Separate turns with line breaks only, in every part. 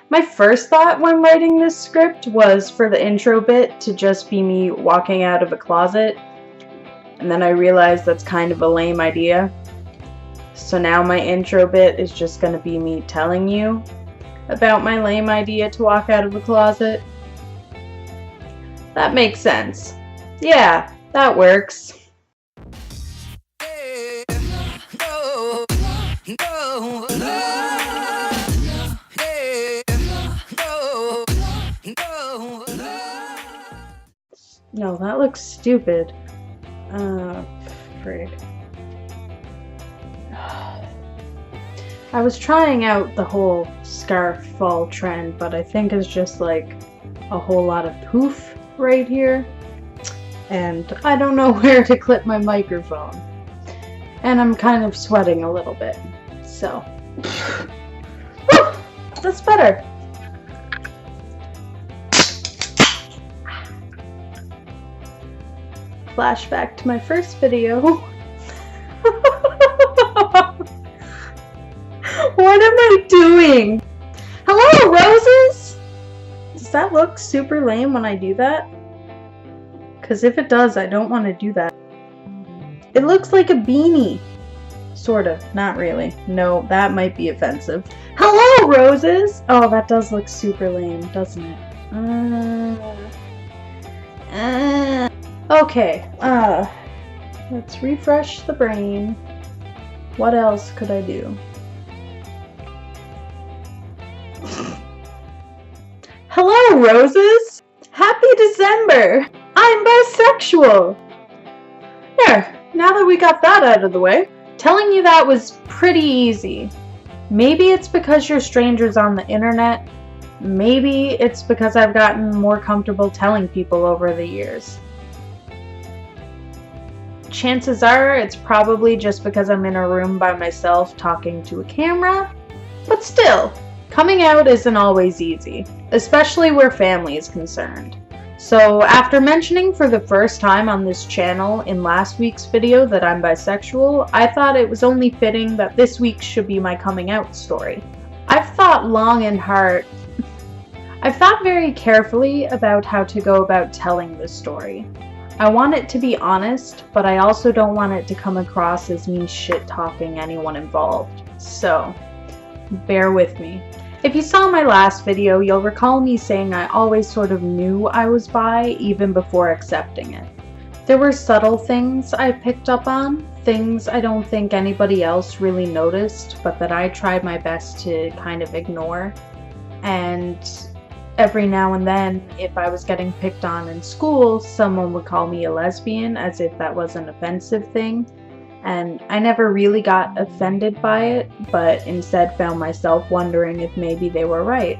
My first thought when writing this script was for the intro bit to just be me walking out of a closet, and then I realized that's kind of a lame idea. So now my intro bit is just going to be me telling you about my lame idea to walk out of a closet. That makes sense. Yeah, that works. No, that looks stupid. Frig. I was trying out the whole scarf fall trend, but I think it's just like a whole lot of poof right here. And I don't know where to clip my microphone. And I'm kind of sweating a little bit. So, that's better. Flashback to my first video. What am I doing? Hello, roses! Does that look super lame when I do that? Because if it does, I don't want to do that. It looks like a beanie. Sort of. Not really. No, that might be offensive. Hello, roses! Oh, that does look super lame, doesn't it? Okay, let's refresh the brain. What else could I do? Hello, roses! Happy December! I'm bisexual! There, now that we got that out of the way, telling you that was pretty easy. Maybe it's because you're strangers on the internet. Maybe it's because I've gotten more comfortable telling people over the years. Chances are it's probably just because I'm in a room by myself talking to a camera. But still, coming out isn't always easy, especially where family is concerned. So after mentioning for the first time on this channel in last week's video that I'm bisexual, I thought it was only fitting that this week should be my coming out story. I've thought long and hard. I've thought very carefully about how to go about telling this story. I want it to be honest, but I also don't want it to come across as me shit-talking anyone involved. So, bear with me. If you saw my last video, you'll recall me saying I always sort of knew I was bi even before accepting it. There were subtle things I picked up on, things I don't think anybody else really noticed, but that I tried my best to kind of ignore. And every now and then, if I was getting picked on in school, someone would call me a lesbian as if that was an offensive thing. And I never really got offended by it, but instead found myself wondering if maybe they were right.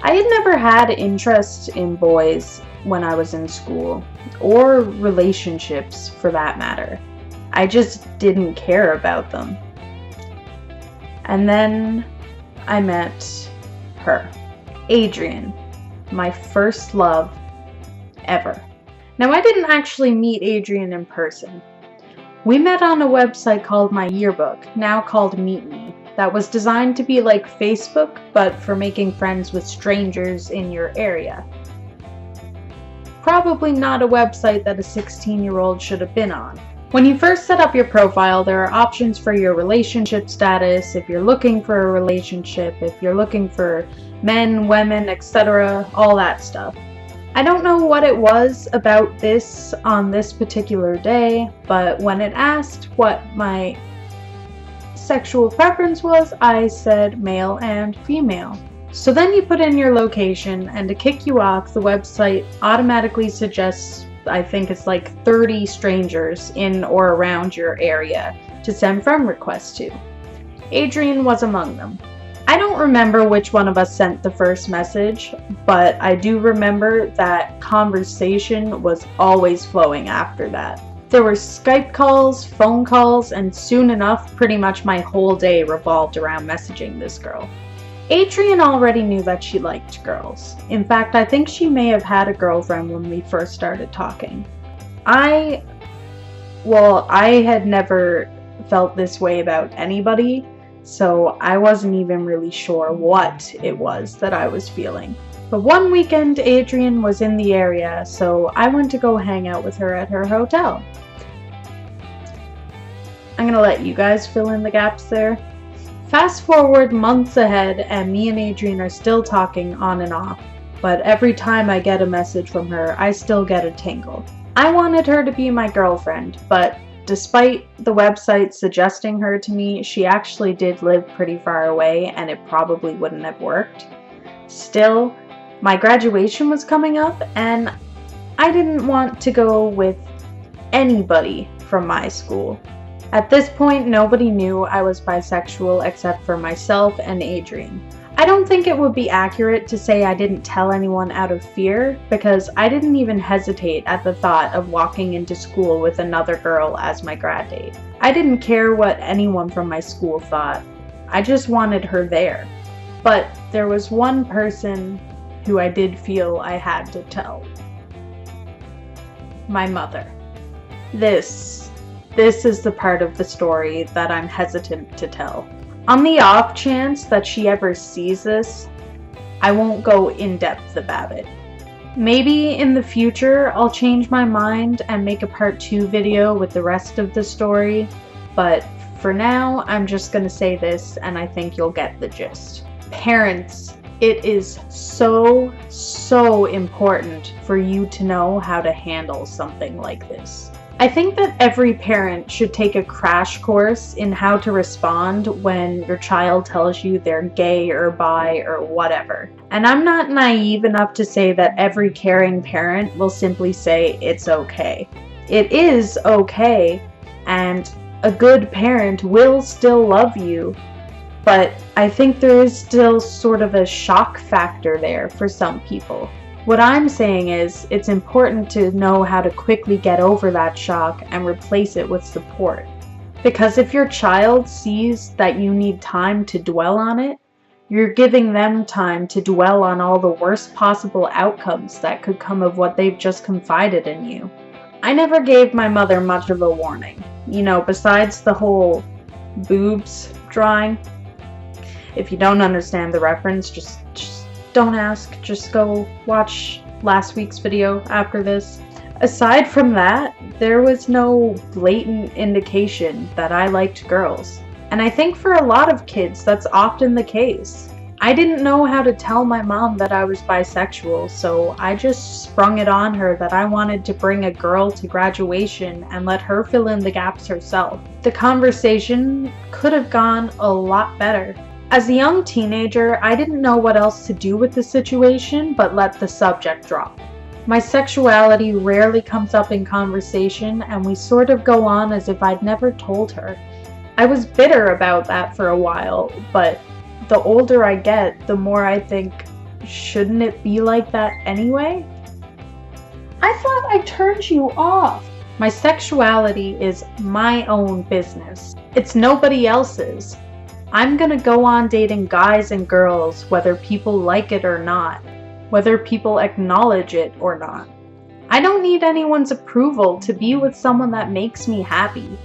I had never had interest in boys when I was in school, or relationships for that matter. I just didn't care about them. And then I met her. Adrian, my first love ever. Now, I didn't actually meet Adrian in person. We met on a website called My Yearbook, now called Meet Me, that was designed to be like Facebook, but for making friends with strangers in your area. Probably not a website that a 16-year-old should have been on. When you first set up your profile, there are options for your relationship status, if you're looking for a relationship, if you're looking for men, women, etc., all that stuff. I don't know what it was about this on this particular day, but when it asked what my sexual preference was, I said male and female. So then you put in your location, and to kick you off, the website automatically suggests, I think it's like 30 strangers in or around your area to send friend requests to. Adrian was among them. I don't remember which one of us sent the first message, but I do remember that conversation was always flowing after that. There were Skype calls, phone calls, and soon enough, pretty much my whole day revolved around messaging this girl. Adrian already knew that she liked girls. In fact, I think she may have had a girlfriend when we first started talking. I had never felt this way about anybody, so I wasn't even really sure what it was that I was feeling. But one weekend, Adrian was in the area, so I went to go hang out with her at her hotel. I'm gonna let you guys fill in the gaps there. Fast forward months ahead, and me and Adrian are still talking on and off, but every time I get a message from her, I still get a tingle. I wanted her to be my girlfriend, but despite the website suggesting her to me, she actually did live pretty far away and it probably wouldn't have worked. Still, my graduation was coming up and I didn't want to go with anybody from my school. At this point, nobody knew I was bisexual except for myself and Adrian. I don't think it would be accurate to say I didn't tell anyone out of fear, because I didn't even hesitate at the thought of walking into school with another girl as my grad date. I didn't care what anyone from my school thought. I just wanted her there. But there was one person who I did feel I had to tell. My mother. This is the part of the story that I'm hesitant to tell. On the off chance that she ever sees this, I won't go in depth about it. Maybe in the future I'll change my mind and make a part 2 video with the rest of the story, but for now I'm just gonna say this and I think you'll get the gist. Parents, it is so important for you to know how to handle something like this. I think that every parent should take a crash course in how to respond when your child tells you they're gay or bi or whatever. And I'm not naive enough to say that every caring parent will simply say it's okay. It is okay, and a good parent will still love you, but I think there is still sort of a shock factor there for some people. What I'm saying is, it's important to know how to quickly get over that shock and replace it with support. Because if your child sees that you need time to dwell on it, you're giving them time to dwell on all the worst possible outcomes that could come of what they've just confided in you. I never gave my mother much of a warning. You know, besides the whole boobs drawing. If you don't understand the reference, just don't ask, just go watch last week's video after this. Aside from that, there was no blatant indication that I liked girls. And I think for a lot of kids, that's often the case. I didn't know how to tell my mom that I was bisexual, so I just sprung it on her that I wanted to bring a girl to graduation and let her fill in the gaps herself. The conversation could have gone a lot better. As a young teenager, I didn't know what else to do with the situation but let the subject drop. My sexuality rarely comes up in conversation, and we sort of go on as if I'd never told her. I was bitter about that for a while, but the older I get, the more I think, shouldn't it be like that anyway? I thought I turned you off. My sexuality is my own business. It's nobody else's. I'm gonna go on dating guys and girls whether people like it or not, whether people acknowledge it or not. I don't need anyone's approval to be with someone that makes me happy.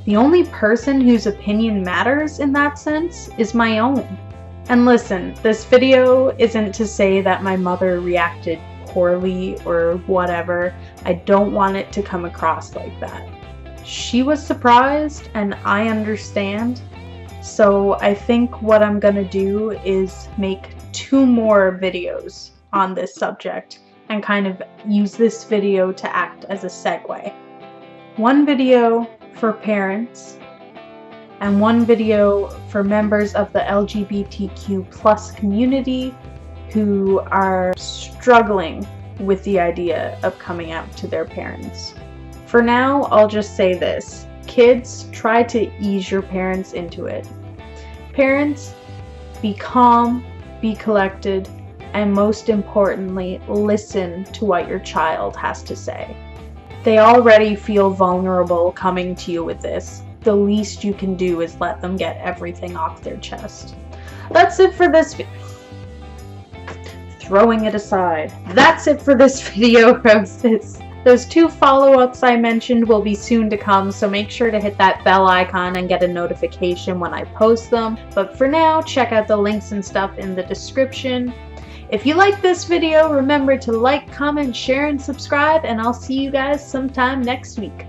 The only person whose opinion matters in that sense is my own. And listen, this video isn't to say that my mother reacted poorly or whatever. I don't want it to come across like that. She was surprised, and I understand. So I think what I'm gonna do is make 2 more videos on this subject and kind of use this video to act as a segue. One video for parents and one video for members of the LGBTQ plus community who are struggling with the idea of coming out to their parents. For now, I'll just say this. Kids, try to ease your parents into it. Parents, be calm, be collected, and most importantly, listen to what your child has to say. They already feel vulnerable coming to you with this. The least you can do is let them get everything off their chest. That's it for this video. Throwing it aside. That's it for this video, Roses. Those 2 follow-ups I mentioned will be soon to come, so make sure to hit that bell icon and get a notification when I post them. But for now, check out the links and stuff in the description. If you like this video, remember to like, comment, share, and subscribe, and I'll see you guys sometime next week.